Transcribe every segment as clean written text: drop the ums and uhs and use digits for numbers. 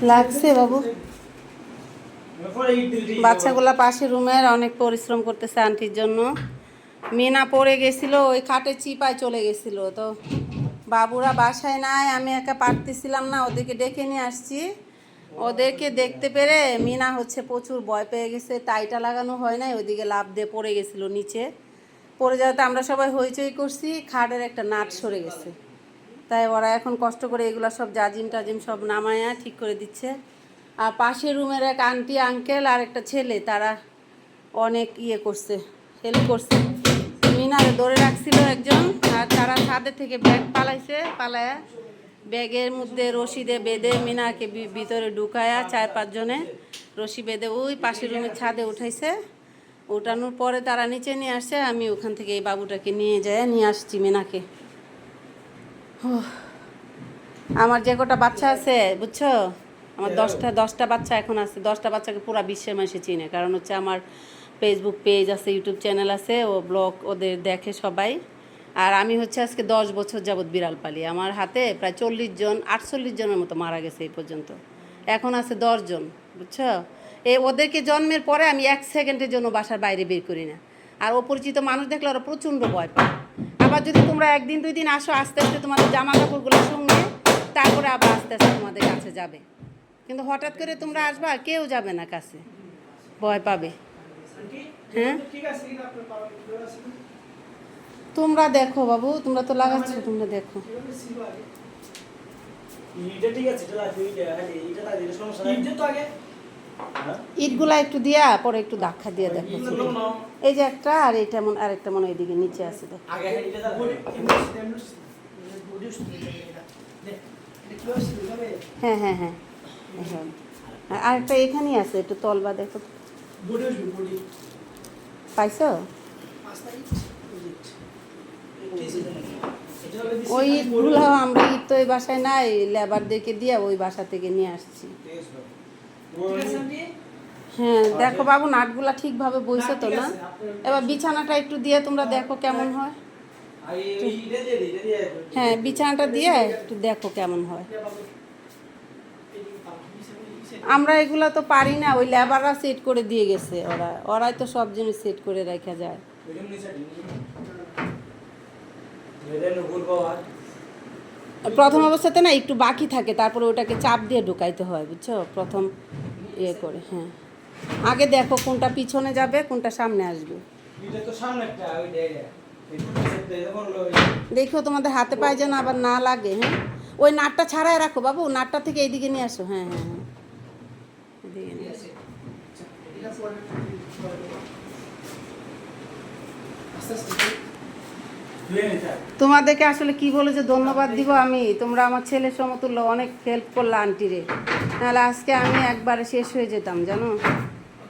লাগছে বাবু। বাচ্চাগুলা পাশে রুমের অনেক পরিশ্রম করতেছে আন্টির জন্য। মিনা পড়ে গেছিল, ওই খাটে চিপায় চলে গেছিল, তো বাবুরা বাসায় নাই, আমি একা পারতেছিলাম না, ওদেরকে ডেকে নিয়ে আসছি। ওদেরকে দেখতে পেরে মিনা হচ্ছে প্রচুর ভয় পেয়ে গেছে, টাইটা লাগানো হয় নাই, ওইদিকে লাফ দিয়ে পড়ে গেছিল নিচে। পড়ে যাওয়াতে আমরা সবাই হইচই করছি, খাটের একটা নাট সরে গেছে। তাই ওরা এখন কষ্ট করে এগুলো সব জাজিম টাজিম সব নামায়া ঠিক করে দিচ্ছে। আর পাশের রুমের এক আন্টি আঙ্কেল আর একটা ছেলে, তারা অনেক করছে, হেল্প করছে। মিনারে ধরে রাখছিল একজন, আর তারা ছাদের থেকে ব্যাগ পালায়া ব্যাগের মধ্যে রশি দিয়ে বেঁধে মিনাকে ভিতরে ঢুকায়া 4-5 জনে রশি বেঁধে ওই পাশের রুমের ছাদে উঠাইছে। উঠানোর পরে তারা নিচে নিয়ে আসছে, আমি ওখান থেকে এই বাবুটাকে নিয়ে আসছি মিনাকে। আমার যে কটা বাচ্চা আছে বুঝছো, আমার 10টা বাচ্চা এখন আছে। 10টা বাচ্চাকে পুরো বিশ্বের মানুষে চিনে, কারণ হচ্ছে আমার ফেসবুক পেজ আছে, ইউটিউব চ্যানেল আছে, ও ব্লগ ওদের দেখে সবাই। আর আমি হচ্ছে আজকে 10 বছর যাবৎ বিড়াল পালি। আমার হাতে প্রায় 48 জনের মতো মারা গেছে এই পর্যন্ত, এখন আছে 10 জন বুঝছো। ওদেরকে জন্মের পরে আমি 1 সেকেন্ডের জন্য বাসার বাইরে বের করি না। আর অপরিচিত মানুষ দেখলে ওরা প্রচণ্ড ভয় পায়। আবার যদি তোমরা 1 দিন 2 দিন আসো, আস্তে আস্তে তোমাদের জামা কাপড়গুলো সঙ্গে তারপরে আবার আস্তে আস্তে তোমাদের কাছে যাবে। কিন্তু হঠাৎ করে তোমরা আসবা, কেউ যাবে না কাছে, ভয় পাবে। হ্যাঁ তোমরা দেখো বাবু, তোমরা তো লাগাচ্ছ, তোমরা দেখো। ইটগুলা একটু দিয়া পরে একটু ধাক্কা দিয়ে দেখো। এই যে একটা, আর এইটা আরেকটা মনে এইদিকে নিচে আছে, দেখো। হ্যাঁ হ্যাঁ হ্যাঁ, আরেকটা এখানেই আছে, একটু তলবা দেখো। পাইছো? ওই ইটগুলো আমরা ইট তো এই বাসায় নাই, লেবারদেরকে দিয়ে ওই বাসা থেকে নিয়ে আসছি। হ্যাঁ দেখো বাবু, নাটগুলা ঠিকভাবে বইছে তো না? এবার বিছানাটা একটু দিয়ে তোমরা দেখো কেমন হয়। হ্যাঁ বিছানাটা দিয়ে একটু দেখো কেমন হয়। আমরা এগুলা তো পারি না, ওই লেবাররা সেট করে দিয়ে গেছে, ওরাই তো সব জিনিস সেট করে রাখা যায়। প্রথম অবস্থাতে না একটু বাকি থাকে, তারপরে ওটাকে চাপ দিয়ে ঢুকাইতে হয় বুঝছো, প্রথম করে। হ্যাঁ আগে দেখো কোনটা পিছনে যাবে, কোনটা সামনে আসবে। দেখো তোমাদের হাতে পায়ে যেন আবার না লাগে। হ্যাঁ ওই নাটটা ছাড়াই রাখো বাবু, নাটটা থেকে এইদিকে নিয়ে আসো। হ্যাঁ হ্যাঁ হ্যাঁ, এদিকে নিয়ে আসো। তোমাদেরকে আসলে কি বলে যে ধন্যবাদ দিব আমি, তোমরা আমার ছেলের সমতুল্য, অনেক হেল্প করলা আন্টিরে, নাহলে আজকে আমি একবারে শেষ হয়ে যেতাম জানো।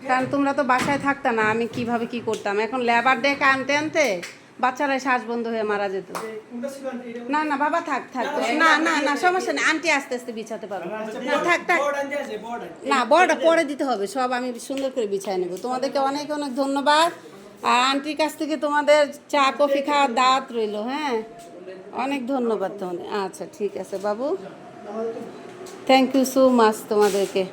কারণ তোমরা তো বাসায় থাকতা না, আমি কিভাবে কি করতাম। এখন লেবার ডেকে আনতে আনতে বাচ্চারা শ্বাস বন্ধ হয়ে মারা যেত। না না বাবা থাক থাক, না না না সমস্যা নেই, আন্টি আস্তে আস্তে বিছাতে পারবো। না থাক থাক, না বড়টা পরে দিতে হবে, সব আমি সুন্দর করে বিছায় নেবো। তোমাদেরকে অনেক অনেক ধন্যবাদ। আর আন্টির কাছ থেকে তোমাদের চা কফি খাওয়ার দাওয়াত রইল। হ্যাঁ অনেক ধন্যবাদ তোমাদের। আচ্ছা ঠিক আছে বাবু, থ্যাংক ইউ সো মাচ তোমাদেরকে।